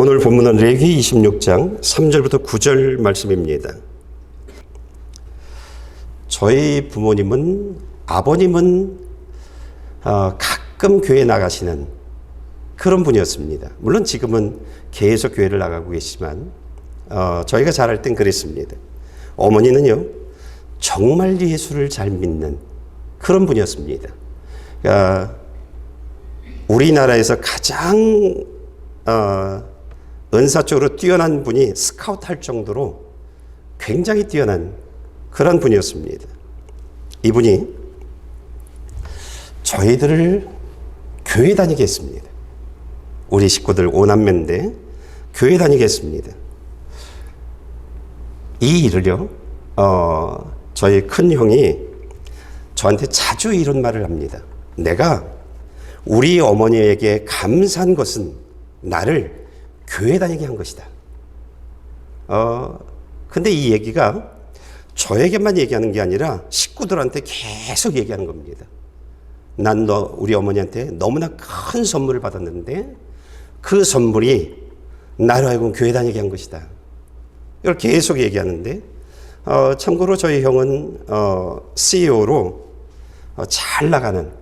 오늘 본문은 레위기 26장 3절부터 9절 말씀입니다. 저희 아버님은 가끔 교회 나가시는 그런 분이었습니다. 물론 지금은 계속 교회를 나가고 계시지만 저희가 자랄 땐 그랬습니다. 어머니는요, 정말 예수를 잘 믿는 그런 분이었습니다. 그러니까 우리나라에서 가장 은사 쪽으로 뛰어난 분이 스카우트 할 정도로 굉장히 뛰어난 그런 분이었습니다. 이분이 저희들을 교회 다니게 했습니다. 우리 식구들 5남매인데 교회 다니게 했습니다. 이 일을요, 저희 큰 형이 저한테 자주 이런 말을 합니다. 내가 우리 어머니에게 감사한 것은 나를 교회 다니게 한 것이다. 근데 이 얘기가 저에게만 얘기하는 게 아니라 식구들한테 계속 얘기하는 겁니다. 난 우리 어머니한테 너무나 큰 선물을 받았는데 그 선물이 나로 하여금 교회 다니게 한 것이다. 이걸 계속 얘기하는데 참고로 저희 형은 CEO로 잘 나가는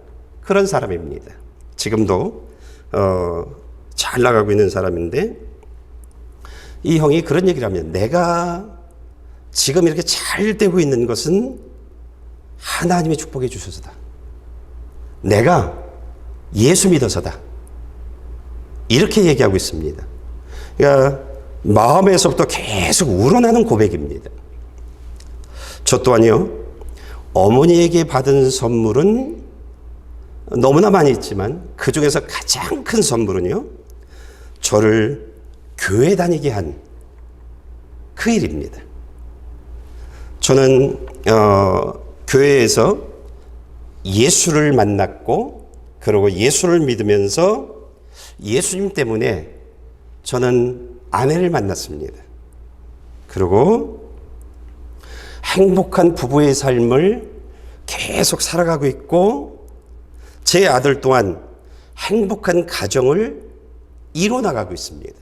그런 사람입니다. 지금도 잘 나가고 있는 사람인데 이 형이 그런 얘기를 하면 내가 지금 이렇게 잘 되고 있는 것은 하나님의 축복해 주셔서다. 내가 예수 믿어서다. 이렇게 얘기하고 있습니다. 그러니까 마음에서부터 계속 우러나는 고백입니다. 저 또한요, 어머니에게 받은 선물은 너무나 많이 있지만 그 중에서 가장 큰 선물은요, 저를 교회 다니게 한 그 일입니다. 저는 교회에서 예수를 만났고 그리고 예수를 믿으면서 예수님 때문에 저는 아내를 만났습니다. 그리고 행복한 부부의 삶을 계속 살아가고 있고 제 아들 또한 행복한 가정을 이뤄나가고 있습니다.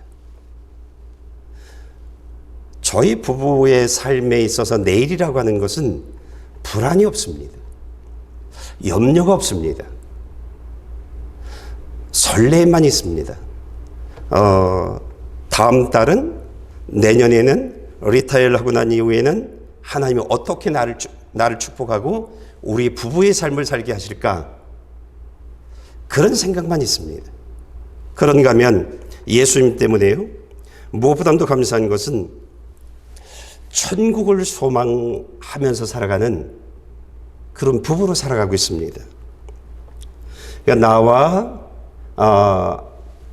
저희 부부의 삶에 있어서 내일이라고 하는 것은 불안이 없습니다. 염려가 없습니다. 설렘만 있습니다. 다음 달은 내년에는 리타이어를 하고 난 이후에는 하나님이 어떻게 나를 축복하고 우리 부부의 삶을 살게 하실까? 그런 생각만 있습니다. 그런가 하면 예수님 때문에요. 무엇보다도 감사한 것은 천국을 소망하면서 살아가는 그런 부부로 살아가고 있습니다. 그러니까 나와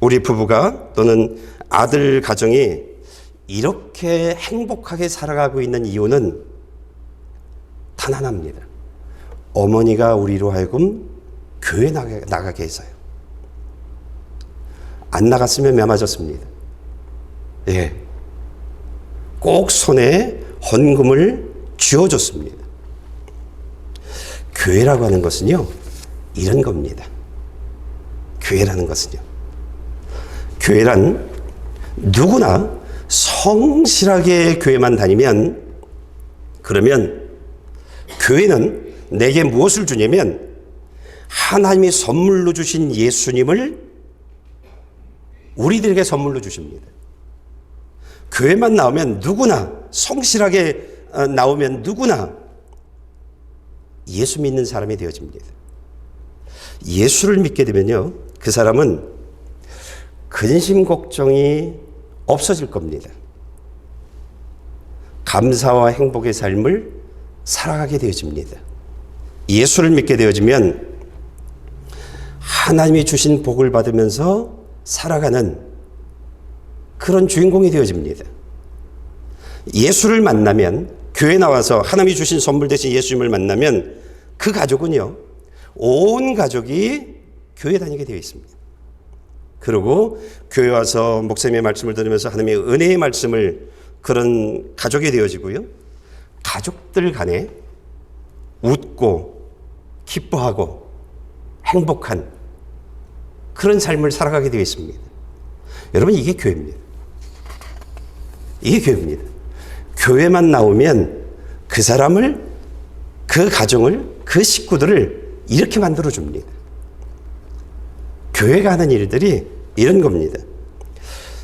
우리 부부가 또는 아들 가정이 이렇게 행복하게 살아가고 있는 이유는 단 하나입니다. 어머니가 우리로 하여금 교회 나가게 해서요. 안 나갔으면 매 맞았습니다. 예. 꼭 손에 헌금을 쥐어줬습니다. 교회라고 하는 것은요, 이런 겁니다. 교회라는 것은요. 교회란 누구나 성실하게 교회만 다니면 그러면 교회는 내게 무엇을 주냐면 하나님이 선물로 주신 예수님을 우리들에게 선물로 주십니다. 교회만 나오면 누구나 성실하게 나오면 누구나 예수 믿는 사람이 되어집니다. 예수를 믿게 되면요, 그 사람은 근심 걱정이 없어질 겁니다. 감사와 행복의 삶을 살아가게 되어집니다. 예수를 믿게 되어지면 하나님이 주신 복을 받으면서 살아가는 그런 주인공이 되어집니다. 예수를 만나면, 교회 나와서 하나님이 주신 선물 대신 예수님을 만나면 그 가족은요, 온 가족이 교회 다니게 되어 있습니다. 그리고 교회 와서 목사님의 말씀을 들으면서 하나님의 은혜의 말씀을 그런 가족이 되어지고요, 가족들 간에 웃고 기뻐하고 행복한 그런 삶을 살아가게 되어 있습니다. 여러분, 이게 교회입니다. 이게 교회입니다. 교회만 나오면 그 사람을, 그 가정을, 그 식구들을 이렇게 만들어 줍니다. 교회가 하는 일들이 이런 겁니다.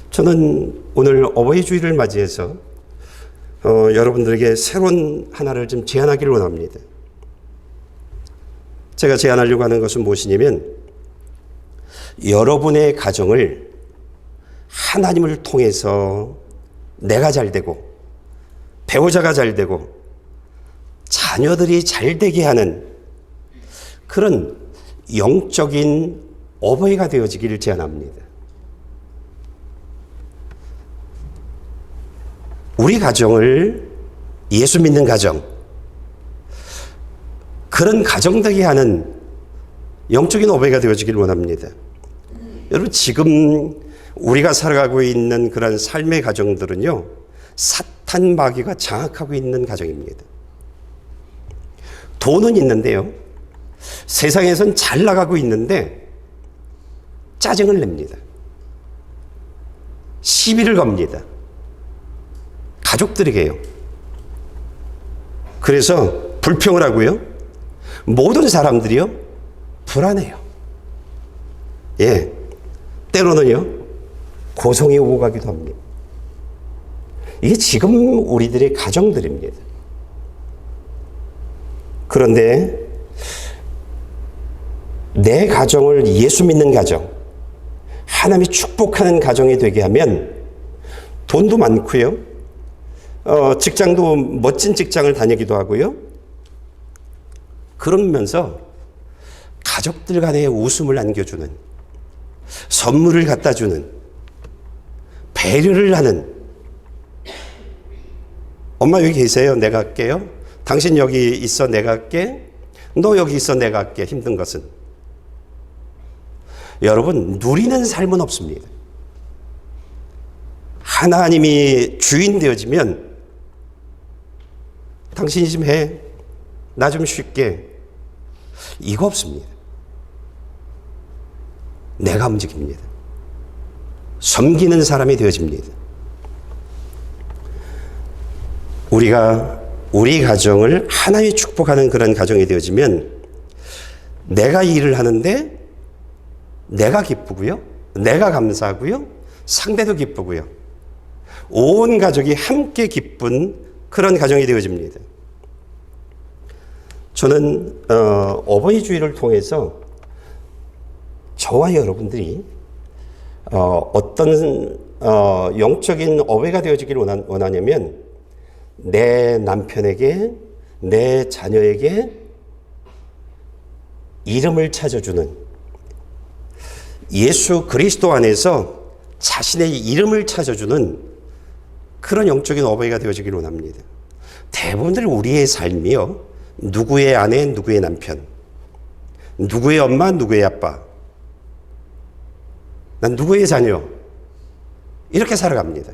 저는 오늘 어버이 주일을 맞이해서 여러분들에게 새로운 하나를 좀 제안하기를 원합니다. 제가 제안하려고 하는 것은 무엇이냐면, 여러분의 가정을 하나님을 통해서 내가 잘 되고, 배우자가 잘 되고, 자녀들이 잘 되게 하는 그런 영적인 어버이가 되어지기를 제안합니다. 우리 가정을, 예수 믿는 가정, 그런 가정 되게 하는 영적인 어버이가 되어지기를 원합니다. 여러분, 지금 우리가 살아가고 있는 그런 삶의 가정들은요, 사탄 마귀가 장악하고 있는 가정입니다. 돈은 있는데요, 세상에선 잘 나가고 있는데 짜증을 냅니다. 시비를 겁니다. 가족들에게요. 그래서 불평을 하고요, 모든 사람들이요, 불안해요. 예, 때로는요, 고성이 오고 가기도 합니다. 이게 지금 우리들의 가정들입니다. 그런데 내 가정을 예수 믿는 가정, 하나님이 축복하는 가정이 되게 하면 돈도 많고요, 직장도 멋진 직장을 다니기도 하고요, 그러면서 가족들 간에 웃음을 안겨주는, 선물을 갖다 주는, 배려를 하는, 엄마 여기 계세요, 내가 할게요. 당신 여기 있어, 내가 할게. 너 여기 있어, 내가 할게. 힘든 것은. 여러분, 누리는 삶은 없습니다. 하나님이 주인 되어지면 당신이 좀 해, 나 좀 쉴게, 이거 없습니다. 내가 움직입니다. 섬기는 사람이 되어집니다. 우리가 우리 가정을 하나님이 축복하는 그런 가정이 되어지면 내가 일을 하는데 내가 기쁘고요, 내가 감사하고요, 상대도 기쁘고요, 온 가족이 함께 기쁜 그런 가정이 되어집니다. 저는 어버이 주일을 통해서 저와 여러분들이 어떤 영적인 어버이가 되어지기를 원하냐면, 내 남편에게, 내 자녀에게 이름을 찾아주는, 예수 그리스도 안에서 자신의 이름을 찾아주는 그런 영적인 어버이가 되어지기를 원합니다. 대부분들 우리의 삶이요, 누구의 아내, 누구의 남편, 누구의 엄마, 누구의 아빠, 난 누구의 자녀, 이렇게 살아갑니다.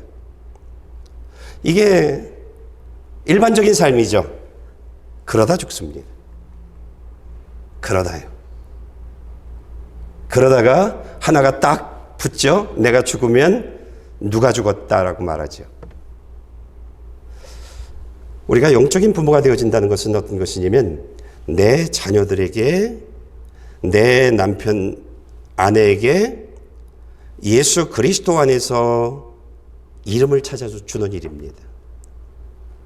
이게 일반적인 삶이죠. 그러다 죽습니다. 그러다요. 그러다가 하나가 딱 붙죠. 내가 죽으면 누가 죽었다라고 말하죠. 우리가 영적인 부모가 되어진다는 것은 어떤 것이냐면, 내 자녀들에게, 내 남편, 아내에게 예수 그리스도 안에서 이름을 찾아주는 일입니다.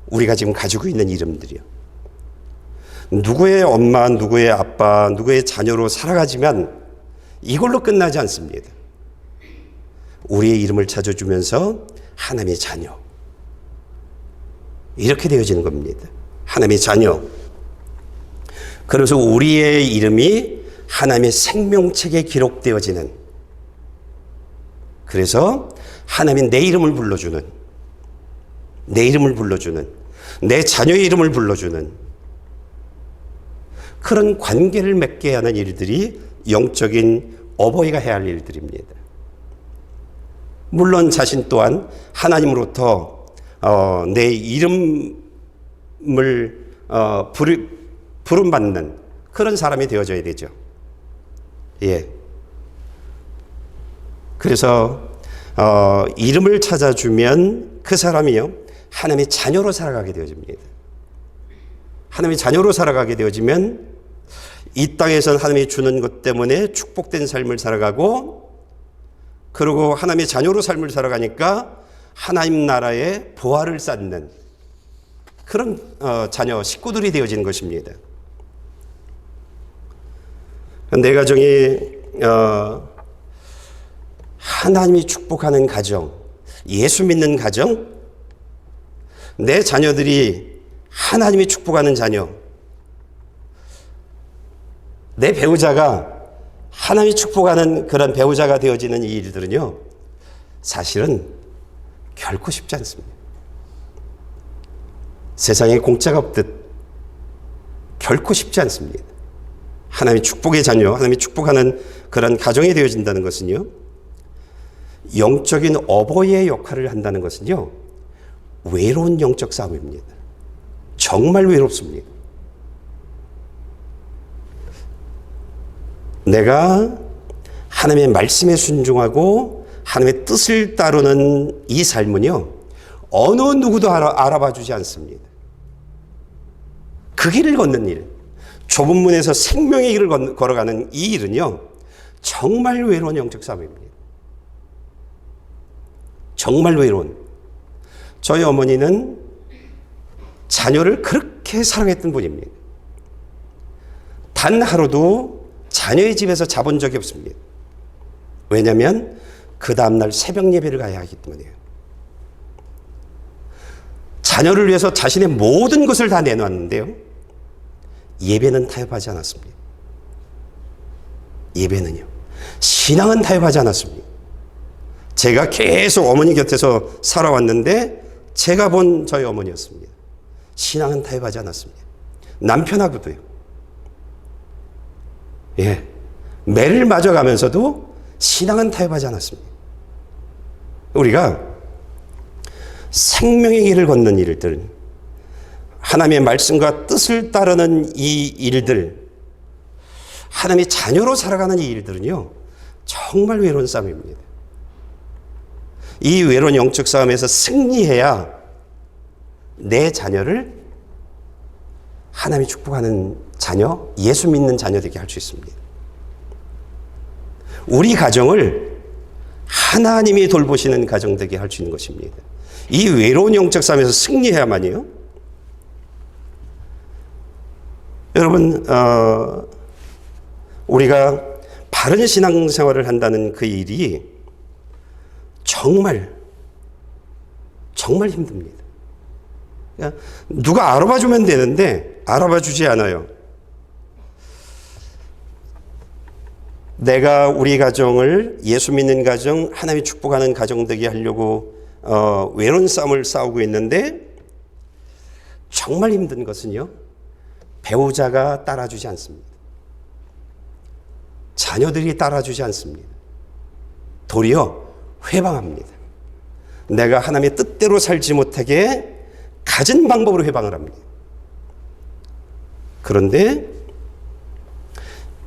우리가 지금 가지고 있는 이름들이요. 누구의 엄마, 누구의 아빠, 누구의 자녀로 살아가지만 이걸로 끝나지 않습니다. 우리의 이름을 찾아주면서 하나님의 자녀, 이렇게 되어지는 겁니다. 하나님의 자녀. 그래서 우리의 이름이 하나님의 생명책에 기록되어지는, 그래서 하나님이 내 이름을 불러주는, 내 이름을 불러주는, 내 자녀의 이름을 불러주는 그런 관계를 맺게 하는 일들이 영적인 어버이가 해야 할 일들입니다. 물론 자신 또한 하나님으로부터 내 이름을 부름받는 그런 사람이 되어져야 되죠. 예. 그래서 이름을 찾아주면 그 사람이요, 하나님의 자녀로 살아가게 되어집니다. 하나님의 자녀로 살아가게 되어지면 이 땅에선 하나님이 주는 것 때문에 축복된 삶을 살아가고, 그리고 하나님의 자녀로 삶을 살아가니까 하나님 나라의 보화를 쌓는 그런 자녀, 식구들이 되어지는 것입니다. 내 가정이 하나님이 축복하는 가정, 예수 믿는 가정, 내 자녀들이 하나님이 축복하는 자녀, 내 배우자가 하나님이 축복하는 그런 배우자가 되어지는 이 일들은요, 사실은 결코 쉽지 않습니다. 세상에 공짜가 없듯 결코 쉽지 않습니다. 하나님의 축복의 자녀, 하나님이 축복하는 그런 가정이 되어진다는 것은요, 영적인 어버이의 역할을 한다는 것은요, 외로운 영적 싸움입니다. 정말 외롭습니다. 내가 하나님의 말씀에 순종하고 하나님의 뜻을 따르는 이 삶은요, 어느 누구도 알아봐 주지 않습니다. 그 길을 걷는 일, 좁은 문에서 생명의 길을 걸어가는 이 일은요, 정말 외로운 영적 싸움입니다. 정말 외로운. 저희 어머니는 자녀를 그렇게 사랑했던 분입니다. 단 하루도 자녀의 집에서 자본 적이 없습니다. 왜냐하면 그 다음날 새벽 예배를 가야 하기 때문이에요. 자녀를 위해서 자신의 모든 것을 다 내놓았는데요, 예배는 타협하지 않았습니다. 예배는요, 신앙은 타협하지 않았습니다. 제가 계속 어머니 곁에서 살아왔는데 제가 본 저희 어머니였습니다. 신앙은 타협하지 않았습니다. 남편하고도요. 예, 매를 맞아가면서도 신앙은 타협하지 않았습니다. 우리가 생명의 길을 걷는 일들, 하나님의 말씀과 뜻을 따르는 이 일들, 하나님의 자녀로 살아가는 이 일들은요, 정말 외로운 싸움입니다. 이 외로운 영적 싸움에서 승리해야 내 자녀를 하나님이 축복하는 자녀, 예수 믿는 자녀 되게 할 수 있습니다. 우리 가정을 하나님이 돌보시는 가정 되게 할 수 있는 것입니다. 이 외로운 영적 싸움에서 승리해야만이요. 여러분, 우리가 바른 신앙생활을 한다는 그 일이 정말 힘듭니다. 누가 알아봐 주면 되는데 알아봐 주지 않아요. 내가 우리 가정을, 예수 믿는 가정, 하나님이 축복하는 가정 되게 하려고 외로운 싸움을 싸우고 있는데, 정말 힘든 것은요, 배우자가 따라주지 않습니다. 자녀들이 따라주지 않습니다. 도리어 회방합니다. 내가 하나님의 뜻대로 살지 못하게 갖은 방법으로 회방을 합니다. 그런데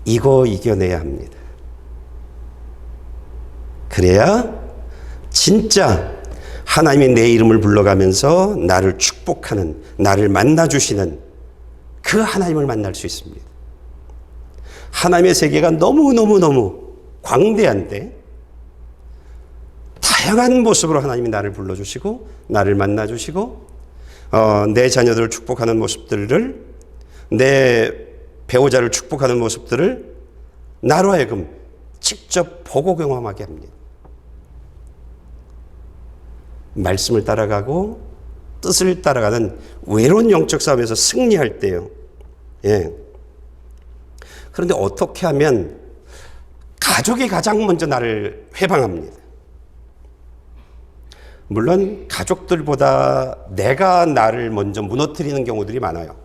이거 이겨내야 합니다. 그래야 진짜 하나님이 내 이름을 불러가면서 나를 축복하는, 나를 만나주시는 그 하나님을 만날 수 있습니다. 하나님의 세계가 너무너무 광대한데 다양한 모습으로 하나님이 나를 불러주시고 나를 만나주시고 내 자녀들을 축복하는 모습들을, 내 배우자를 축복하는 모습들을 나로 하여금 직접 보고 경험하게 합니다. 말씀을 따라가고 뜻을 따라가는 외로운 영적 싸움에서 승리할 때요. 예. 그런데 어떻게 하면 가족이 가장 먼저 나를 회방합니다. 물론 가족들보다 내가 나를 먼저 무너뜨리는 경우들이 많아요.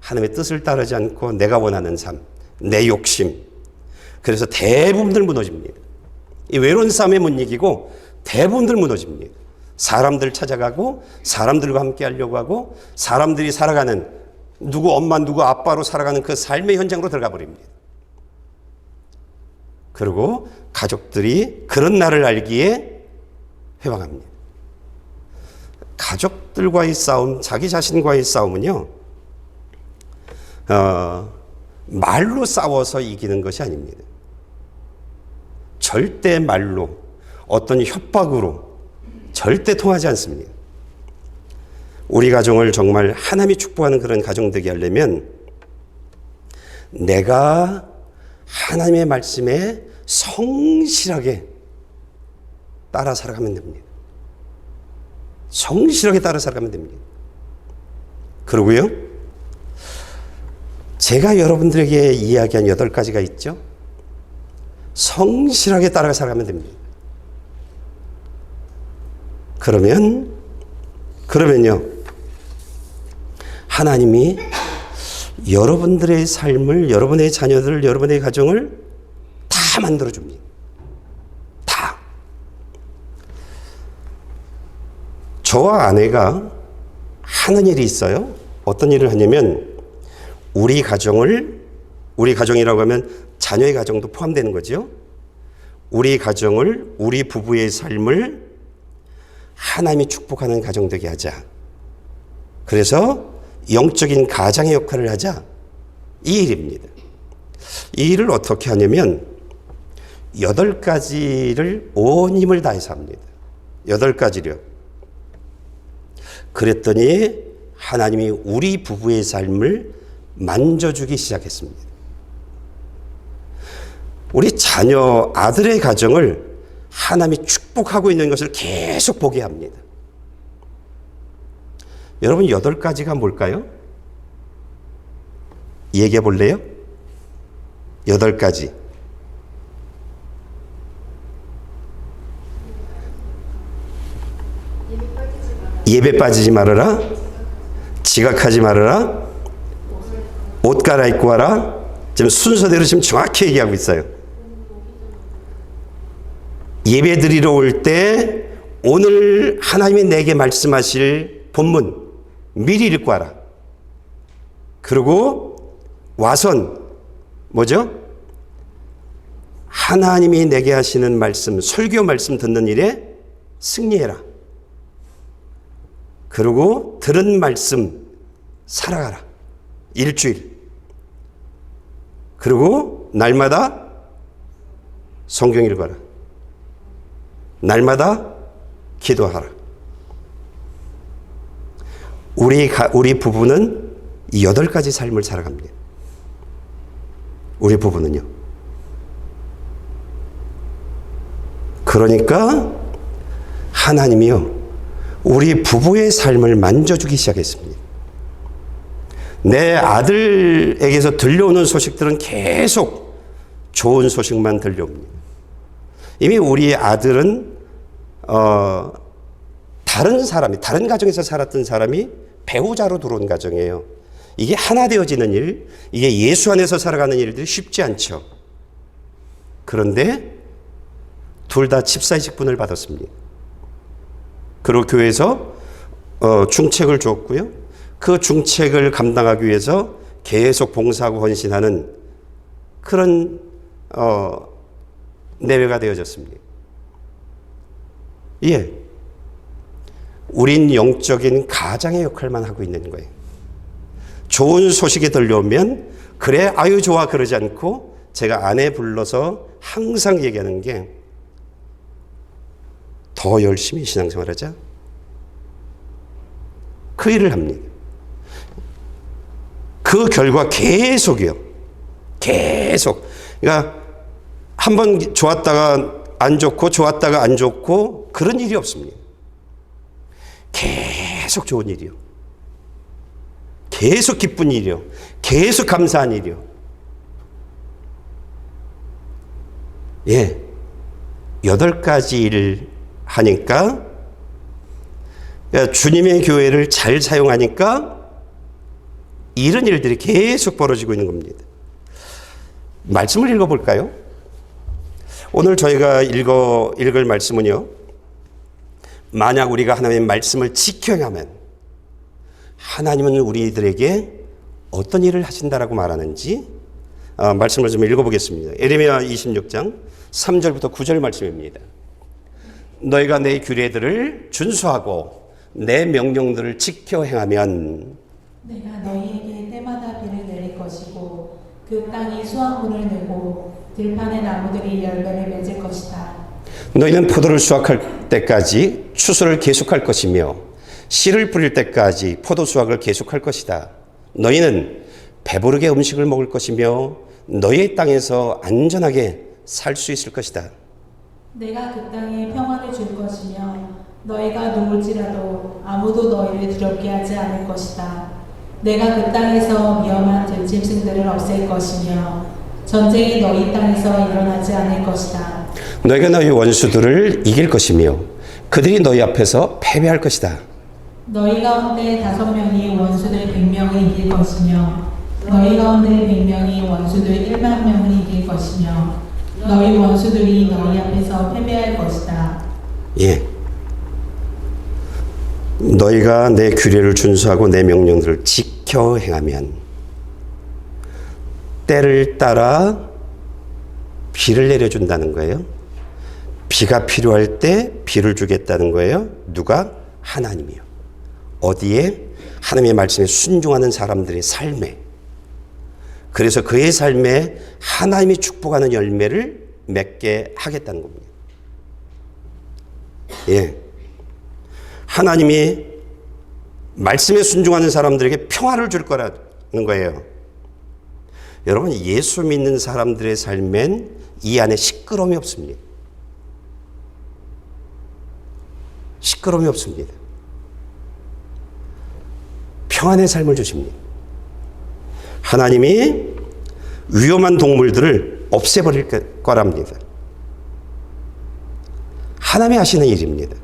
하나님의 뜻을 따르지 않고 내가 원하는 삶, 내 욕심. 그래서 대부분들 무너집니다. 이 외로운 싸움에 못 이기고 대부분들 무너집니다. 사람들 찾아가고 사람들과 함께 하려고 하고 사람들이 살아가는, 누구 엄마 누구 아빠로 살아가는 그 삶의 현장으로 들어가 버립니다. 그리고 가족들이 그런 나를 알기에 회방합니다. 가족들과의 싸움, 자기 자신과의 싸움은요, 말로 싸워서 이기는 것이 아닙니다. 절대 말로, 어떤 협박으로 절대 통하지 않습니다. 우리 가정을 정말 하나님이 축복하는 그런 가정 되게 하려면 내가 하나님의 말씀에 성실하게 따라 살아가면 됩니다. 성실하게 따라 살아가면 됩니다. 그러고요, 제가 여러분들에게 이야기한 8가지가 있죠. 성실하게 따라 살아가면 됩니다. 그러면요, 하나님이 여러분들의 삶을, 여러분의 자녀들, 여러분의 가정을 다 만들어줍니다. 다. 저와 아내가 하는 일이 있어요. 어떤 일을 하냐면, 우리 가정이라고 하면 자녀의 가정도 포함되는 거죠. 우리 가정을, 우리 부부의 삶을 하나님이 축복하는 가정 되게 하자. 그래서 영적인 가장의 역할을 하자. 이 일입니다. 이 일을 어떻게 하냐면 8가지를 온 힘을 다해서 합니다. 8가지요. 그랬더니 하나님이 우리 부부의 삶을 만져주기 시작했습니다. 우리 자녀, 아들의 가정을 하나님이 축복하고 있는 것을 계속 보게 합니다. 여러분, 8가지가 뭘까요? 얘기해 볼래요? 8가지. 예배 빠지지 말아라. 지각하지 말아라. 옷 갈아입고 와라. 지금 순서대로 지금 정확히 얘기하고 있어요. 예배 드리러 올 때 오늘 하나님이 내게 말씀하실 본문 미리 읽고 와라. 그리고 와선 뭐죠? 하나님이 내게 하시는 말씀, 설교 말씀 듣는 일에 승리해라. 그리고 들은 말씀 살아가라. 일주일. 그리고 날마다 성경 읽어라. 날마다 기도하라. 우리 부부는 이 8가지 삶을 살아갑니다. 우리 부부는요. 그러니까 하나님이요, 우리 부부의 삶을 만져주기 시작했습니다. 내 아들에게서 들려오는 소식들은 계속 좋은 소식만 들려옵니다. 이미 우리 아들은 다른 가정에서 살았던 사람이 배우자로 들어온 가정이에요. 이게 하나 되어지는 일, 이게 예수 안에서 살아가는 일들이 쉽지 않죠. 그런데 둘 다 집사의 직분을 받았습니다. 그리고 교회에서 중책을 주었고요. 그 중책을 감당하기 위해서 계속 봉사하고 헌신하는 그런 내외가 되어졌습니다. 예. 우린 영적인 가장의 역할만 하고 있는 거예요. 좋은 소식이 들려오면 그래 아유 좋아 그러지 않고 제가 아내 불러서 항상 얘기하는 게 더 열심히 신앙생활하자. 그 일을 합니다. 그 결과 계속이요. 계속. 그러니까 한번 좋았다가 안 좋고 좋았다가 안 좋고 그런 일이 없습니다. 계속 좋은 일이요. 계속 기쁜 일이요. 계속 감사한 일이요. 예. 8가지 일을 하니까 그러니까 주님의 교회를 잘 사용하니까 이런 일들이 계속 벌어지고 있는 겁니다. 말씀을 읽어볼까요? 오늘 저희가 읽을 말씀은요. 만약 우리가 하나님의 말씀을 지켜야 하면 하나님은 우리들에게 어떤 일을 하신다라고 말하는지 말씀을 좀 읽어보겠습니다. 예레미야 26장 3절부터 9절 말씀입니다. 너희가 내 규례들을 준수하고 내 명령들을 지켜 행하면 내가 너희에게 때마다 비를 내릴 것이고 그 땅이 수확물을 내고 들판의 나무들이 열매를 맺을 것이다. 너희는 포도를 수확할 때까지 추수를 계속할 것이며 씨를 뿌릴 때까지 포도 수확을 계속할 것이다. 너희는 배부르게 음식을 먹을 것이며 너희의 땅에서 안전하게 살 수 있을 것이다. 내가 그 땅에 평안을 줄 것이며 너희가 누울지라도 아무도 너희를 두렵게 하지 않을 것이다. 내가 그 땅에서 위험한 들짐승들을 없앨 것이며 전쟁이 너희 땅에서 일어나지 않을 것이다. 너희가 너희 원수들을 이길 것이며 그들이 너희 앞에서 패배할 것이다. 너희 가운데 5명이 원수들 100명을 이길 것이며 너희 가운데 100명이 원수들 1만 명을 이길 것이며 너희 원수들이 너희 앞에서 패배할 것이다. 예. 너희가 내 규례를 준수하고 내 명령들을 지켜 행하면 때를 따라 비를 내려준다는 거예요. 비가 필요할 때 비를 주겠다는 거예요. 누가? 하나님이요. 어디에? 하나님의 말씀에 순종하는 사람들의 삶에. 그래서 그의 삶에 하나님이 축복하는 열매를 맺게 하겠다는 겁니다. 예. 하나님이 말씀에 순종하는 사람들에게 평화를 줄 거라는 거예요. 여러분, 예수 믿는 사람들의 삶엔 이 안에 시끄러움이 없습니다. 시끄러움이 없습니다. 평안의 삶을 주십니다. 하나님이 위험한 동물들을 없애버릴 거랍니다. 하나님이 하시는 일입니다.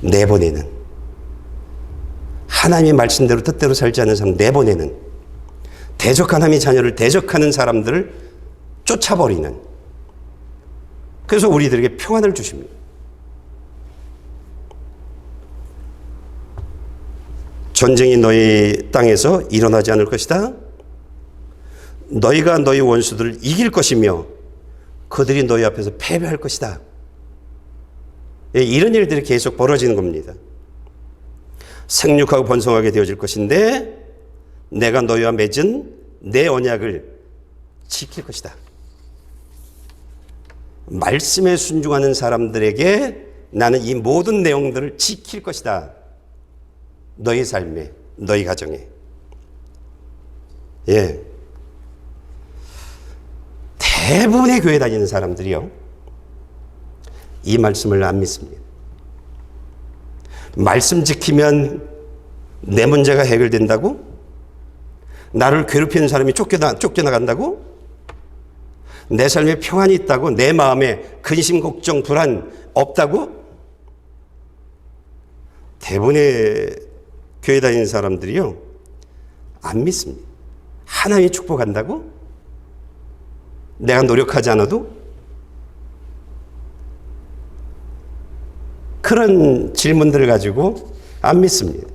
내보내는. 하나님의 말씀대로 뜻대로 살지 않는 사람 내보내는. 대적한 하나님의 자녀를 대적하는 사람들을 쫓아버리는. 그래서 우리들에게 평안을 주십니다. 전쟁이 너희 땅에서 일어나지 않을 것이다. 너희가 너희 원수들을 이길 것이며 그들이 너희 앞에서 패배할 것이다. 이런 일들이 계속 벌어지는 겁니다. 생육하고 번성하게 되어질 것인데 내가 너희와 맺은 내 언약을 지킬 것이다. 말씀에 순종하는 사람들에게 나는 이 모든 내용들을 지킬 것이다. 너희 삶에, 너희 가정에. 예. 대부분의 교회 다니는 사람들이요, 이 말씀을 안 믿습니다. 말씀 지키면 내 문제가 해결된다고? 나를 괴롭히는 사람이 쫓겨나간다고? 내 삶에 평안이 있다고? 내 마음에 근심, 걱정, 불안 없다고? 대부분의 교회 다니는 사람들이요, 안 믿습니다. 하나님이 축복한다고? 내가 노력하지 않아도? 그런 질문들을 가지고 안 믿습니다.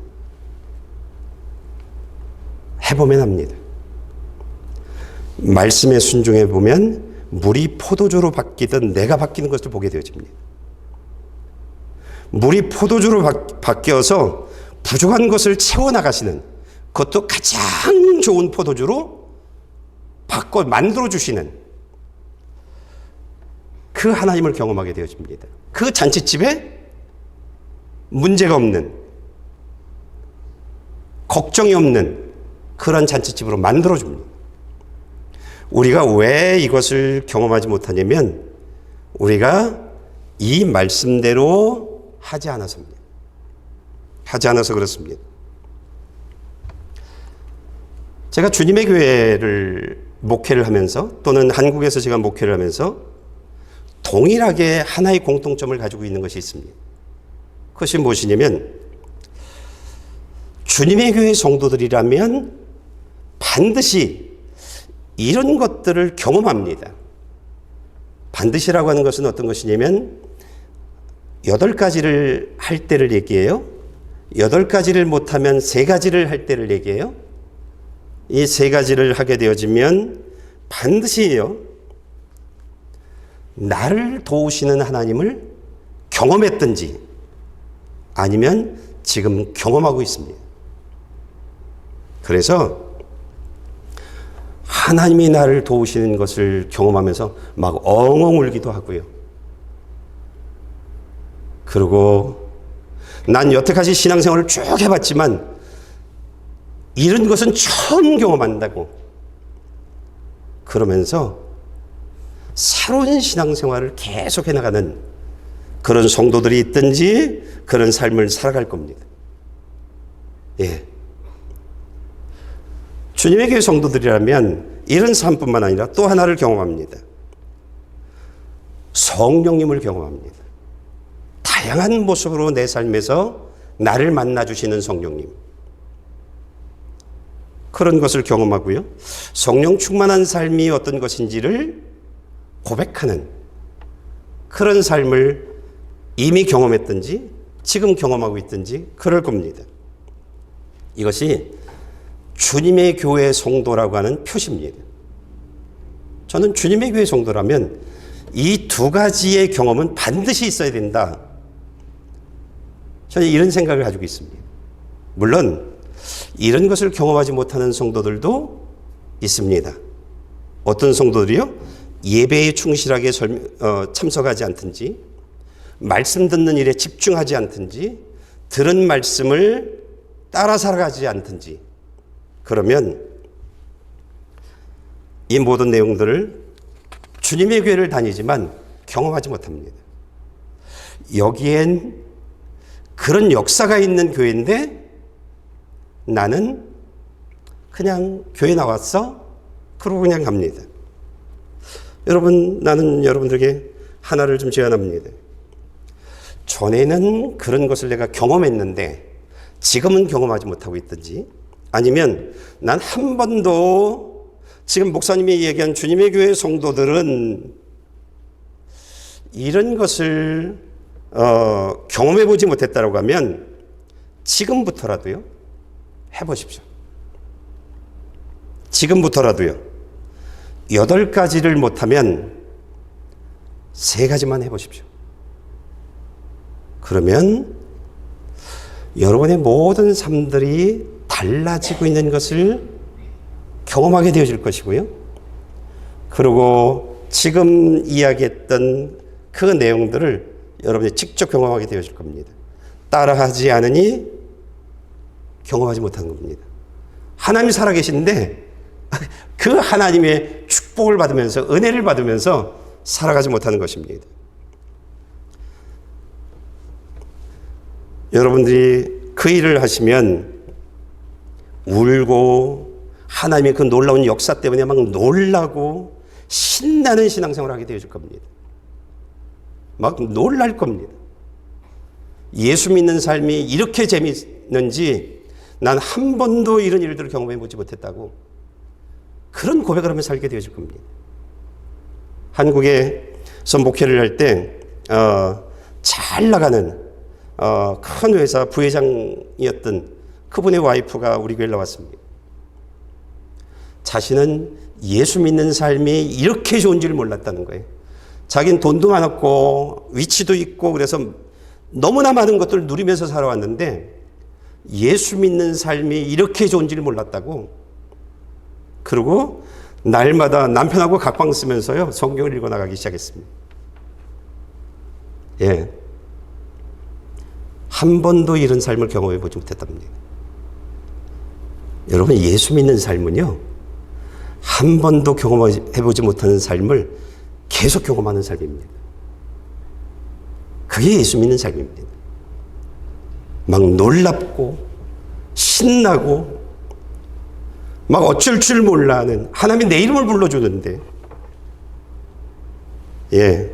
해보면 합니다. 말씀에 순종해 보면 물이 포도주로 바뀌든 내가 바뀌는 것을 보게 되어집니다. 물이 포도주로 바뀌어서 부족한 것을 채워나가시는, 그것도 가장 좋은 포도주로 바꿔 만들어주시는 그 하나님을 경험하게 되어집니다. 그 잔치집에 문제가 없는, 걱정이 없는 그런 잔치집으로 만들어줍니다. 우리가 왜 이것을 경험하지 못하냐면 우리가 이 말씀대로 하지 않아서입니다. 하지 않아서 그렇습니다. 제가 주님의 교회를 목회를 하면서, 또는 한국에서 제가 목회를 하면서 동일하게 하나의 공통점을 가지고 있는 것이 있습니다. 그것이 무엇이냐면, 주님의 교회 성도들이라면 반드시 이런 것들을 경험합니다. 반드시라고 하는 것은 어떤 것이냐면 8가지를 할 때를 얘기해요. 8가지를 못하면 3가지를 할 때를 얘기해요. 이 3가지를 하게 되어지면 반드시요, 나를 도우시는 하나님을 경험했든지 아니면 지금 경험하고 있습니다. 그래서 하나님이 나를 도우시는 것을 경험하면서 막 엉엉 울기도 하고요. 그리고 난 여태까지 신앙생활을 쭉 해봤지만 이런 것은 처음 경험한다고 그러면서 새로운 신앙생활을 계속해 나가는 그런 성도들이 있든지 그런 삶을 살아갈 겁니다. 예. 주님의 교회 성도들이라면 이런 삶뿐만 아니라 또 하나를 경험합니다. 성령님을 경험합니다. 다양한 모습으로 내 삶에서 나를 만나주시는 성령님. 그런 것을 경험하고요. 성령 충만한 삶이 어떤 것인지를 고백하는 그런 삶을 이미 경험했든지 지금 경험하고 있든지 그럴 겁니다. 이것이 주님의 교회 성도라고 하는 표시입니다. 저는 주님의 교회 성도라면 이 두 가지의 경험은 반드시 있어야 된다. 저는 이런 생각을 가지고 있습니다. 물론 이런 것을 경험하지 못하는 성도들도 있습니다. 어떤 성도들이요? 예배에 충실하게 참석하지 않든지 말씀 듣는 일에 집중하지 않든지 들은 말씀을 따라 살아가지 않든지 그러면 이 모든 내용들을 주님의 교회를 다니지만 경험하지 못합니다. 여기엔 그런 역사가 있는 교회인데 나는 그냥 교회 나왔어? 그러고 그냥 갑니다. 여러분, 나는 여러분들에게 하나를 좀 제안합니다. 전에는 그런 것을 내가 경험했는데 지금은 경험하지 못하고 있든지 아니면 난 한 번도 지금 목사님이 얘기한 주님의 교회 성도들은 이런 것을 경험해 보지 못했다고 하면 지금부터라도요 해보십시오. 지금부터라도요 8가지를 못하면 3가지만 해보십시오. 그러면 여러분의 모든 삶들이 달라지고 있는 것을 경험하게 되어질 것이고요. 그리고 지금 이야기했던 그 내용들을 여러분이 직접 경험하게 되어질 겁니다. 따라하지 않으니 경험하지 못한 겁니다. 하나님이 살아계신데 그 하나님의 축복을 받으면서 은혜를 받으면서 살아가지 못하는 것입니다. 여러분들이 그 일을 하시면 울고 하나님의 그 놀라운 역사 때문에 막 놀라고 신나는 신앙생활을 하게 되어질 겁니다. 막 놀랄 겁니다. 예수 믿는 삶이 이렇게 재미있는지 난 한 번도 이런 일들을 경험해 보지 못했다고 그런 고백을 하며 살게 되어질 겁니다. 한국에서 목회를 할 때 잘 나가는 큰 회사 부회장이었던 그분의 와이프가 우리 교회에 나왔습니다. 자신은 예수 믿는 삶이 이렇게 좋은 줄 몰랐다는 거예요. 자기는 돈도 많았고 위치도 있고 그래서 너무나 많은 것들을 누리면서 살아왔는데 예수 믿는 삶이 이렇게 좋은 줄 몰랐다고. 그리고 날마다 남편하고 각방 쓰면서요 성경을 읽어 나가기 시작했습니다. 예, 한 번도 이런 삶을 경험해 보지 못했답니다. 여러분, 예수 믿는 삶은요 한 번도 경험해 보지 못하는 삶을 계속 경험하는 삶입니다. 그게 예수 믿는 삶입니다. 막 놀랍고 신나고 막 어쩔 줄 몰라 하는 하나님이 내 이름을 불러주는데, 예,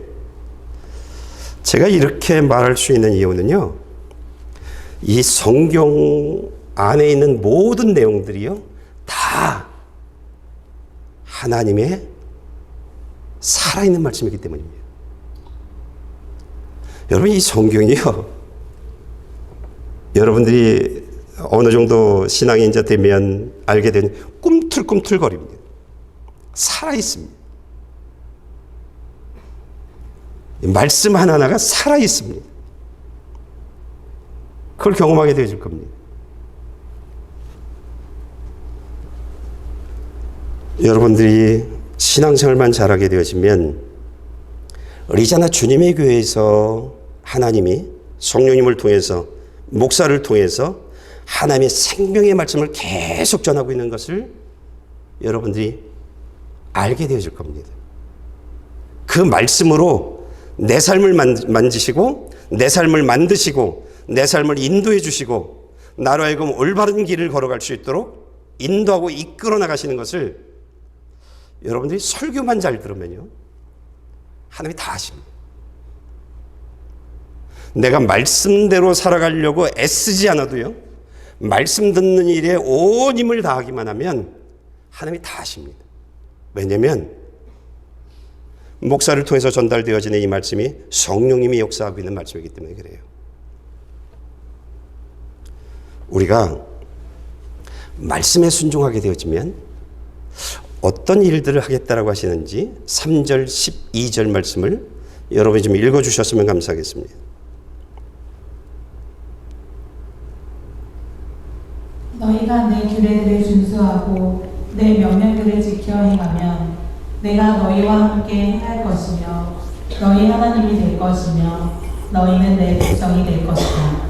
제가 이렇게 말할 수 있는 이유는요, 이 성경 안에 있는 모든 내용들이요 다 하나님의 살아있는 말씀이기 때문입니다. 여러분, 이 성경이요 여러분들이 어느 정도 신앙이 이제 되면 알게 된 꿈틀꿈틀거립니다. 살아있습니다. 말씀 하나하나가 살아있습니다. 그걸 경험하게 되어질 겁니다. 여러분들이 신앙생활만 잘하게 되어지면 이잖아 주님의 교회에서 하나님이 성령님을 통해서 목사를 통해서 하나님의 생명의 말씀을 계속 전하고 있는 것을 여러분들이 알게 되어질 겁니다. 그 말씀으로 내 삶을 만지시고 내 삶을 만드시고 내 삶을 인도해 주시고 나로 하여금 올바른 길을 걸어갈 수 있도록 인도하고 이끌어 나가시는 것을 여러분들이 설교만 잘 들으면요, 하나님이 다 하십니다. 내가 말씀대로 살아가려고 애쓰지 않아도요, 말씀 듣는 일에 온 힘을 다하기만 하면 하나님이 다 하십니다. 왜냐하면 목사를 통해서 전달되어지는 이 말씀이 성령님이 역사하고 있는 말씀이기 때문에 그래요. 우리가 말씀에 순종하게 되어지면 어떤 일들을 하겠다라고 하시는지 3절, 12절 말씀을 여러분이 좀 읽어주셨으면 감사하겠습니다. 너희가 내 규례들을 준수하고 내 명령들을 지켜 행하면 내가 너희와 함께 행할 것이며 너희 하나님이 될 것이며 너희는 내 백성이 될 것이다.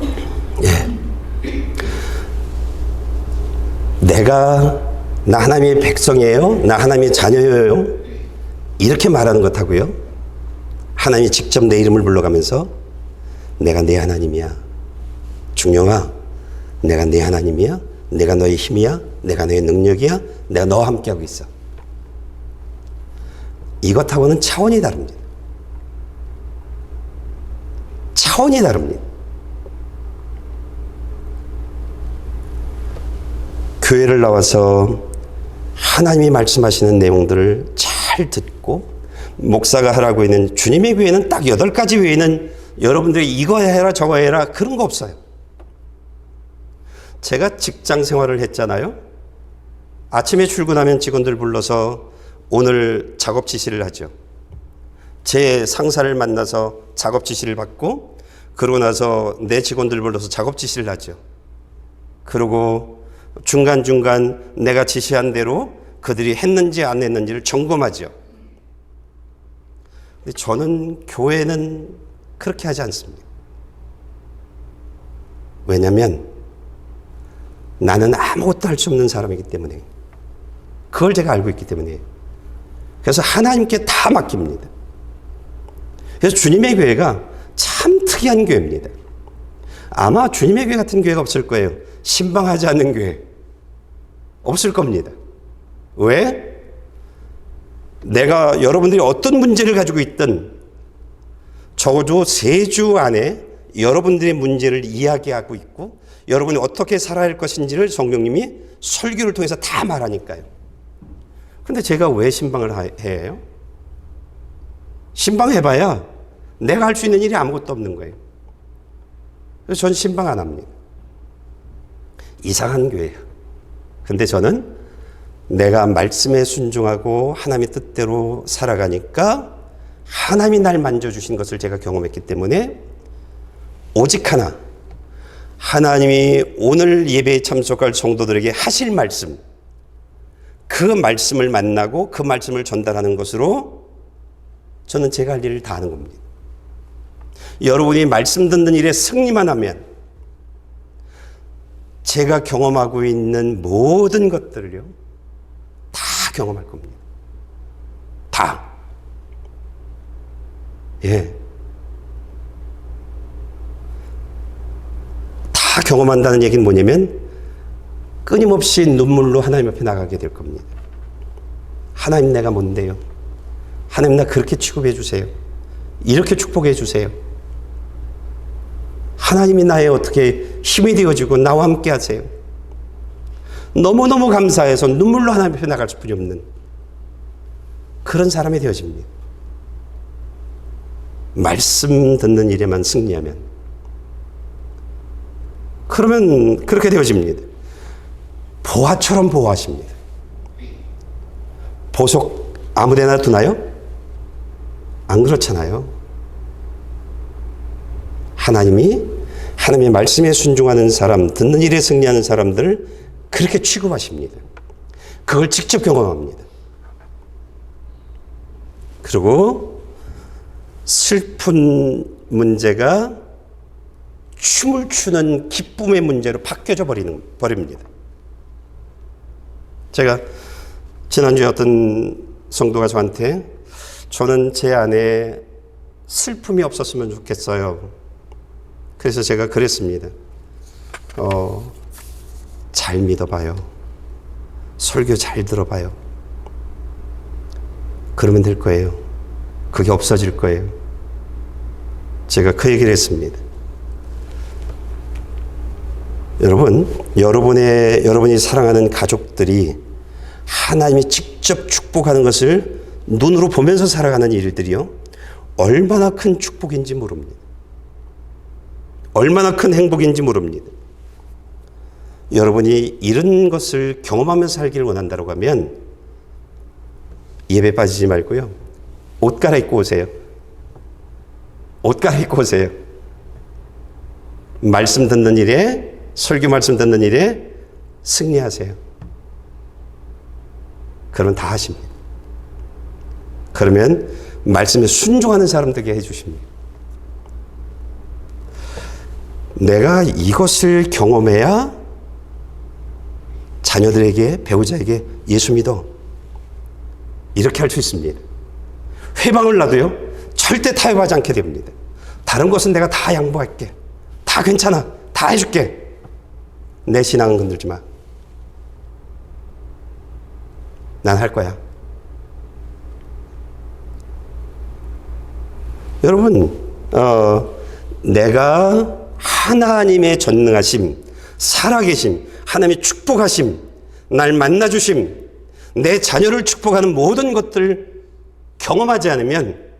나 하나님의 백성이에요? 나 하나님의 자녀예요? 이렇게 말하는 것하고요, 하나님이 직접 내 이름을 불러가면서 내가 내 하나님이야. 중영아, 내가 내 하나님이야. 내가 너의 힘이야. 내가 너의 능력이야. 내가 너와 함께하고 있어. 이것하고는 차원이 다릅니다. 차원이 다릅니다. 교회를 나와서 하나님이 말씀하시는 내용들을 잘 듣고 목사가 하라고 있는 주님의 교회는 딱 8가지 외에는 여러분들이 이거 해라 저거 해라 그런 거 없어요. 제가 직장 생활을 했잖아요. 아침에 출근하면 직원들 불러서 오늘 작업 지시를 하죠. 제 상사를 만나서 작업 지시를 받고 그러고 나서 내 직원들 불러서 작업 지시를 하죠. 그리고 중간중간 내가 지시한 대로 그들이 했는지 안 했는지를 점검하죠. 근데 저는 교회는 그렇게 하지 않습니다. 왜냐하면 나는 아무것도 할 수 없는 사람이기 때문에, 그걸 제가 알고 있기 때문에, 그래서 하나님께 다 맡깁니다. 그래서 주님의 교회가 참 특이한 교회입니다. 아마 주님의 교회 같은 교회가 없을 거예요. 신방하지 않는 교회 없을 겁니다. 왜? 내가 여러분들이 어떤 문제를 가지고 있든 적어도 3주 안에 여러분들의 문제를 이야기하고 있고 여러분이 어떻게 살아야 할 것인지를 성령님이 설교를 통해서 다 말하니까요. 근데 제가 왜 신방을 해요? 신방해봐야 내가 할 수 있는 일이 아무것도 없는 거예요. 그래서 전 신방 안 합니다. 이상한 교회예요. 근데 저는 내가 말씀에 순종하고 하나님의 뜻대로 살아가니까 하나님이 날 만져주신 것을 제가 경험했기 때문에 오직 하나, 하나님이 오늘 예배에 참석할 성도들에게 하실 말씀, 그 말씀을 만나고 그 말씀을 전달하는 것으로 저는 제가 할 일을 다 하는 겁니다. 여러분이 말씀 듣는 일에 승리만 하면 제가 경험하고 있는 모든 것들을요, 다 경험할 겁니다. 다. 예. 다 경험한다는 얘기는 뭐냐면 끊임없이 눈물로 하나님 앞에 나가게 될 겁니다. 하나님 내가 뭔데요? 하나님 나 그렇게 취급해 주세요. 이렇게 축복해 주세요. 하나님이 나의 어떻게 힘이 되어지고 나와 함께 하세요. 너무너무 감사해서 눈물로 하나님 앞에 나갈 수뿐이 없는 그런 사람이 되어집니다. 말씀 듣는 일에만 승리하면, 그러면 그렇게 되어집니다. 보화처럼 보호하십니다. 보석 아무데나 두나요? 안 그렇잖아요. 하나님의 말씀에 순종하는 사람, 듣는 일에 승리하는 사람들을 그렇게 취급하십니다. 그걸 직접 경험합니다. 그리고 슬픈 문제가 춤을 추는 기쁨의 문제로 바뀌어져 버립니다. 제가 지난주에 어떤 성도가 저한테 저는 제 안에 슬픔이 없었으면 좋겠어요. 그래서 제가 그랬습니다. 잘 믿어봐요. 설교 잘 들어봐요. 그러면 될 거예요. 그게 없어질 거예요. 제가 그 얘기를 했습니다. 여러분이 사랑하는 가족들이 하나님이 직접 축복하는 것을 눈으로 보면서 살아가는 일들이요, 얼마나 큰 축복인지 모릅니다. 얼마나 큰 행복인지 모릅니다. 여러분이 이런 것을 경험하면서 살기를 원한다고 하면 예배 빠지지 말고요, 옷 갈아입고 오세요. 옷 갈아입고 오세요. 말씀 듣는 일에, 설교 말씀 듣는 일에 승리하세요. 그러면 다 하십니다. 그러면 말씀에 순종하는 사람 되게 해주십니다. 내가 이것을 경험해야 자녀들에게, 배우자에게 예수 믿어, 이렇게 할 수 있습니다. 회방을 놔도요, 절대 타협하지 않게 됩니다. 다른 것은 내가 다 양보할게. 다 괜찮아. 다 해줄게. 내 신앙은 건들지 마. 난 할 거야. 여러분, 내가 하나님의 전능하심, 살아계심, 하나님의 축복하심, 날 만나주심, 내 자녀를 축복하는 모든 것들 경험하지 않으면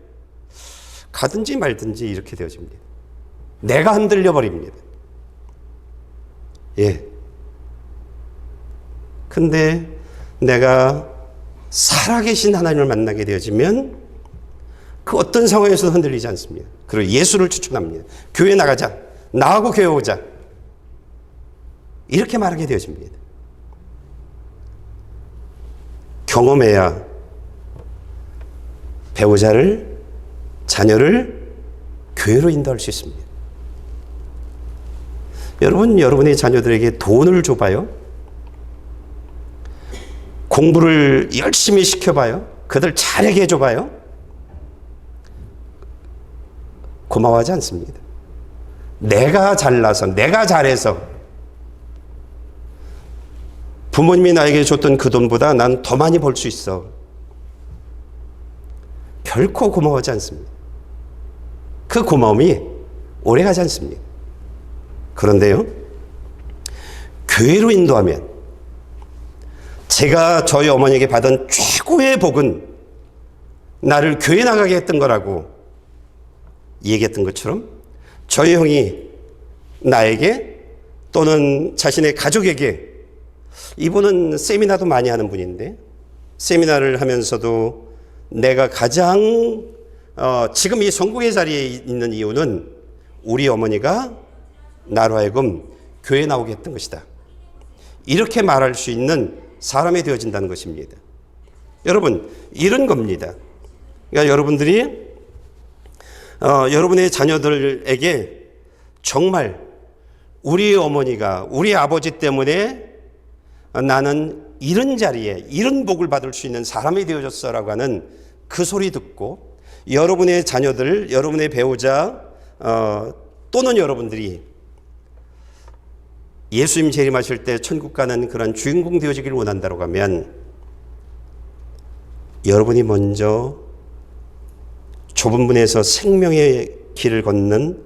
가든지 말든지 이렇게 되어집니다. 내가 흔들려 버립니다. 예. 근데 내가 살아계신 하나님을 만나게 되어지면 그 어떤 상황에서도 흔들리지 않습니다. 그리고 예수를 추천합니다. 교회 나가자. 나하고 교회 오자. 이렇게 말하게 되어집니다. 경험해야 배우자를, 자녀를 교회로 인도할 수 있습니다. 여러분의 자녀들에게 돈을 줘봐요. 공부를 열심히 시켜봐요. 그들 잘하게 해줘봐요. 고마워하지 않습니다. 내가 잘나서, 내가 잘해서 부모님이 나에게 줬던 그 돈보다 난 더 많이 벌 수 있어. 결코 고마워하지 않습니다. 그 고마움이 오래가지 않습니다. 그런데요, 교회로 인도하면 제가 저희 어머니에게 받은 최고의 복은 나를 교회 나가게 했던 거라고 얘기했던 것처럼 저희 형이 나에게 또는 자신의 가족에게, 이분은 세미나도 많이 하는 분인데 세미나를 하면서도 내가 가장 지금 이 성공의 자리에 있는 이유는 우리 어머니가 나로 하여금 교회 나오게 했던 것이다. 이렇게 말할 수 있는 사람이 되어진다는 것입니다. 여러분, 이런 겁니다. 그러니까 여러분들이 여러분의 자녀들에게 정말 우리 어머니가, 우리 아버지 때문에 나는 이런 자리에 이런 복을 받을 수 있는 사람이 되어졌어라고 하는 그 소리 듣고 여러분의 자녀들, 여러분의 배우자 또는 여러분들이 예수님 재림하실 때 천국 가는 그런 주인공 되어지기를 원한다고 하면 여러분이 먼저 좁은 문에서 생명의 길을 걷는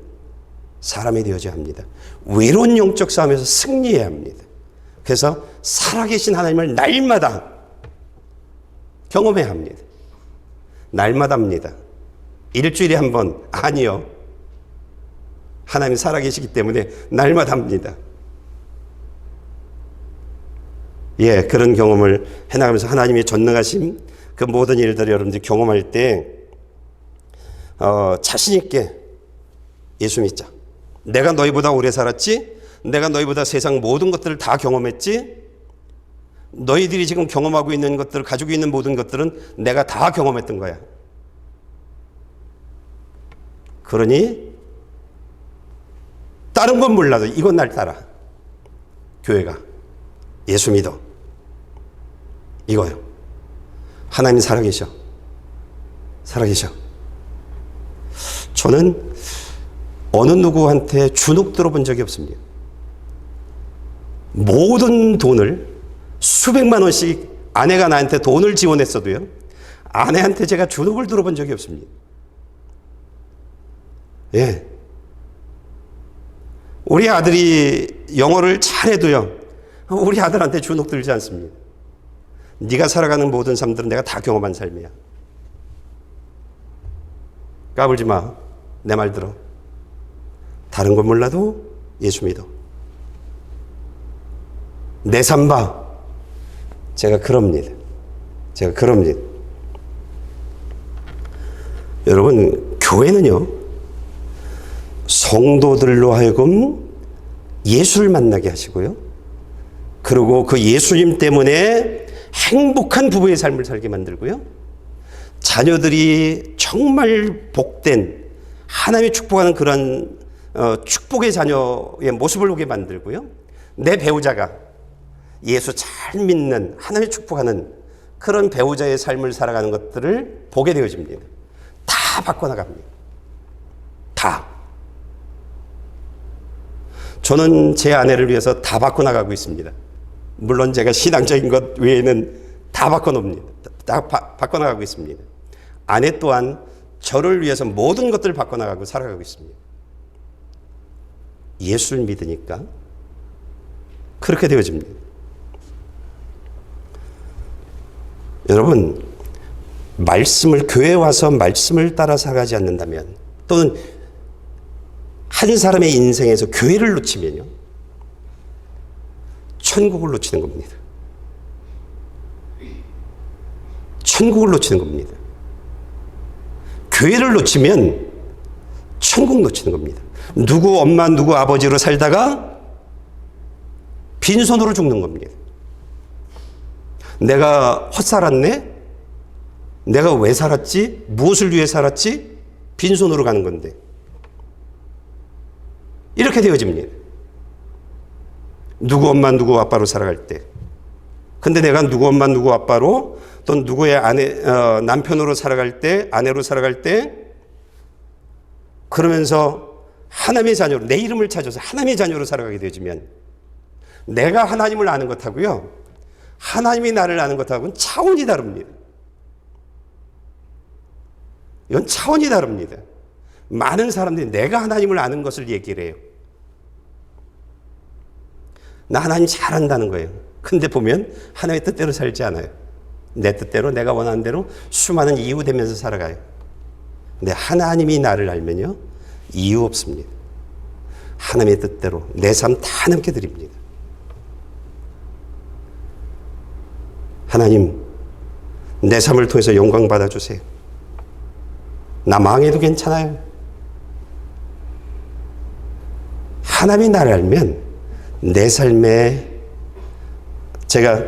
사람이 되어져야 합니다. 외로운 영적 싸움에서 승리해야 합니다. 그래서 살아계신 하나님을 날마다 경험해야 합니다. 날마다입니다. 일주일에 한 번, 아니요. 하나님 살아계시기 때문에 날마다 합니다. 예, 그런 경험을 해나가면서 하나님의 전능하심, 그 모든 일들을 여러분들이 경험할 때 자신 있게 예수 믿자. 내가 너희보다 오래 살았지? 내가 너희보다 세상 모든 것들을 다 경험했지? 너희들이 지금 경험하고 있는 것들, 가지고 있는 모든 것들은 내가 다 경험했던 거야. 그러니 다른 건 몰라도 이건 날 따라. 교회가 예수 믿어. 이거요. 하나님 살아계셔. 살아계셔. 저는 어느 누구한테 주눅 들어본 적이 없습니다. 모든 돈을 수백만 원씩 아내가 나한테 돈을 지원했어도요, 아내한테 제가 주눅을 들어본 적이 없습니다. 예. 우리 아들이 영어를 잘해도요, 우리 아들한테 주눅 들지 않습니다. 네가 살아가는 모든 삶들은 내가 다 경험한 삶이야. 까불지 마. 내 말 들어. 다른 건 몰라도 예수 믿어. 내 삶 봐. 제가 그럽니다. 제가 그럽니다. 여러분, 교회는요, 성도들로 하여금 예수를 만나게 하시고요, 그리고 그 예수님 때문에 행복한 부부의 삶을 살게 만들고요, 자녀들이 정말 복된 하나님이 축복하는 그런 축복의 자녀의 모습을 보게 만들고요, 내 배우자가 예수 잘 믿는 하나님이 축복하는 그런 배우자의 삶을 살아가는 것들을 보게 되어집니다. 다 바꿔나갑니다. 다. 저는 제 아내를 위해서 다 바꿔나가고 있습니다. 물론 제가 신앙적인 것 외에는 다 바꿔놓습니다. 다 바꿔나가고 있습니다. 아내 또한 저를 위해서 모든 것들을 바꿔나가고 살아가고 있습니다. 예수를 믿으니까 그렇게 되어집니다. 여러분, 말씀을, 교회에 와서 말씀을 따라 살아가지 않는다면, 또는 한 사람의 인생에서 교회를 놓치면요, 천국을 놓치는 겁니다. 천국을 놓치는 겁니다. 교회를 놓치면 천국 놓치는 겁니다. 누구 엄마, 누구 아버지로 살다가 빈손으로 죽는 겁니다. 내가 헛살았네? 내가 왜 살았지? 무엇을 위해 살았지? 빈손으로 가는 건데. 이렇게 되어집니다. 누구 엄마, 누구 아빠로 살아갈 때. 근데 내가 누구 엄마, 누구 아빠로, 또 누구의 남편으로 살아갈 때, 아내로 살아갈 때, 그러면서 하나님의 자녀로, 내 이름을 찾아서 하나님의 자녀로 살아가게 되어지면, 내가 하나님을 아는 것하고요, 하나님이 나를 아는 것하고는 차원이 다릅니다. 이건 차원이 다릅니다. 많은 사람들이 내가 하나님을 아는 것을 얘기를 해요. 나 하나님 잘 안다는 거예요. 근데 보면 하나님의 뜻대로 살지 않아요. 내 뜻대로, 내가 원하는 대로 수많은 이유 되면서 살아가요. 근데 하나님이 나를 알면요, 이유 없습니다. 하나님의 뜻대로 내 삶 다 하나님께 드립니다. 하나님, 내 삶을 통해서 영광 받아주세요. 나 망해도 괜찮아요. 하나님이 나를 알면 내 삶에, 제가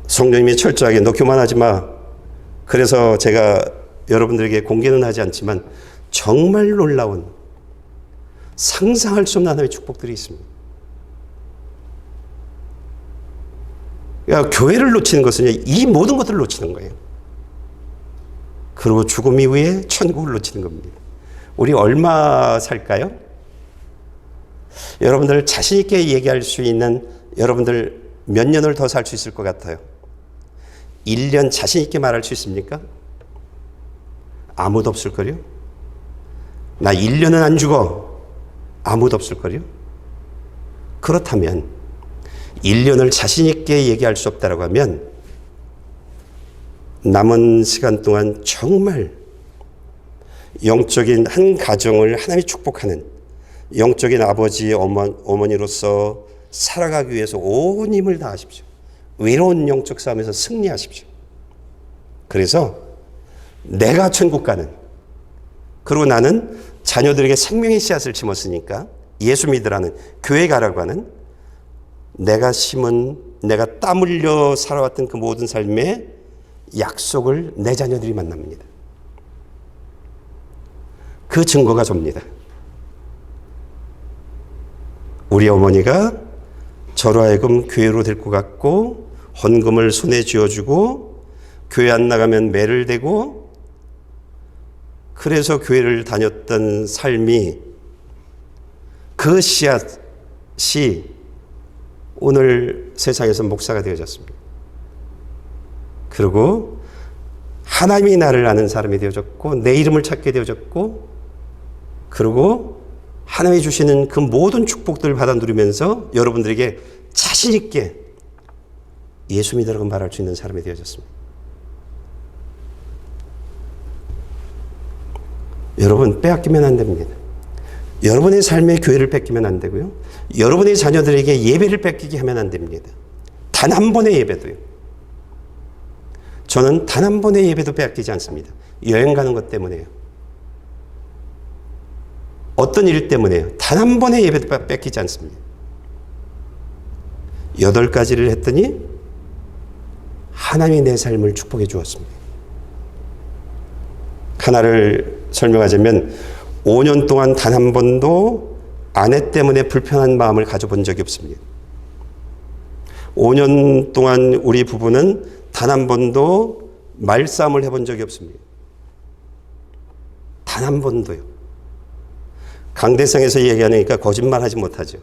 성령님이 철저하게 너 교만하지 마, 그래서 제가 여러분들에게 공개는 하지 않지만 정말 놀라운, 상상할 수 없는 하나님의 축복들이 있습니다. 그러니까 교회를 놓치는 것은 이 모든 것들을 놓치는 거예요. 그리고 죽음 이후에 천국을 놓치는 겁니다. 우리 얼마 살까요? 여러분들 자신 있게 얘기할 수 있는, 여러분들 몇 년을 더 살 수 있을 것 같아요? 1년 자신 있게 말할 수 있습니까? 아무도 없을걸요? 나 1년은 안 죽어. 아무도 없을걸요? 그렇다면 1년을 자신 있게 얘기할 수 없다고 하면 남은 시간 동안 정말 영적인 한 가정을 하나님이 축복하는 영적인 아버지, 어머니로서 살아가기 위해서 온 힘을 다하십시오. 외로운 영적 싸움에서 승리하십시오. 그래서 내가 천국 가는, 그리고 나는 자녀들에게 생명의 씨앗을 심었으니까 예수 믿으라는, 교회 가라고 하는, 내가 심은, 내가 땀 흘려 살아왔던 그 모든 삶의 약속을 내 자녀들이 만납니다. 그 증거가 접니다. 우리 어머니가 저로 하여금 교회로 데리고 갔고 헌금을 손에 쥐어주고 교회 안 나가면 매를 대고 그래서 교회를 다녔던 삶이, 그 씨앗이 오늘 세상에서 목사가 되어졌습니다. 그리고 하나님이 나를 아는 사람이 되어졌고 내 이름을 찾게 되어졌고, 그리고 하나님이 주시는 그 모든 축복들을 받아 누리면서 여러분들에게 자신 있게 예수 믿으라고 말할 수 있는 사람이 되어졌습니다. 여러분, 빼앗기면 안 됩니다. 여러분의 삶의 교회를 뺏기면 안 되고요. 여러분의 자녀들에게 예배를 뺏기게 하면 안 됩니다. 단 한 번의 예배도요. 저는 단 한 번의 예배도 빼앗기지 않습니다. 여행 가는 것 때문에요. 어떤 일 때문에요. 단 한 번의 예배도 뺏기지 않습니다. 8가지를 했더니 하나님이 내 삶을 축복해 주었습니다. 하나를 설명하자면 5년 동안 단 한 번도 아내 때문에 불편한 마음을 가져본 적이 없습니다. 5년 동안 우리 부부는 단 한 번도 말싸움을 해본 적이 없습니다. 단 한 번도요. 강대상에서 얘기하니까 거짓말하지 못하죠.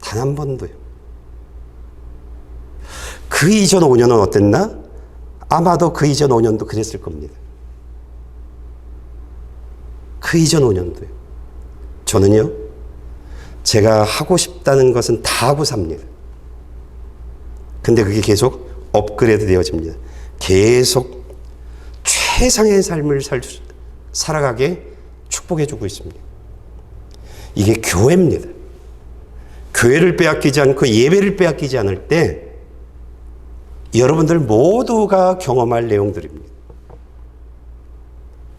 단 한 번도요. 그 이전 5년은 어땠나? 아마도 그 이전 5년도 그랬을 겁니다. 그 이전 5년도요. 저는요, 제가 하고 싶다는 것은 다 하고 삽니다. 근데 그게 계속 업그레이드 되어집니다. 계속 최상의 삶을 살아가게 축복해 주고 있습니다. 이게 교회입니다. 교회를 빼앗기지 않고 예배를 빼앗기지 않을 때 여러분들 모두가 경험할 내용들입니다.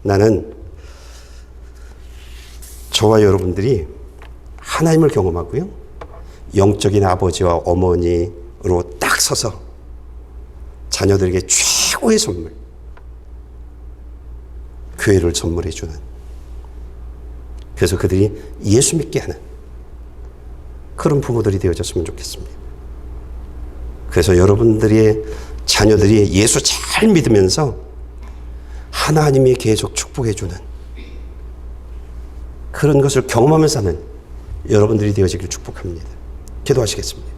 나는 저와 여러분들이 하나님을 경험하고요, 영적인 아버지와 어머니로 딱 서서 자녀들에게 최고의 선물, 교회를 선물해 주는, 그래서 그들이 예수 믿게 하는 그런 부모들이 되어졌으면 좋겠습니다. 그래서 여러분들의 자녀들이 예수 잘 믿으면서 하나님이 계속 축복해 주는 그런 것을 경험하면서 사는 여러분들이 되어지길 축복합니다. 기도하시겠습니다.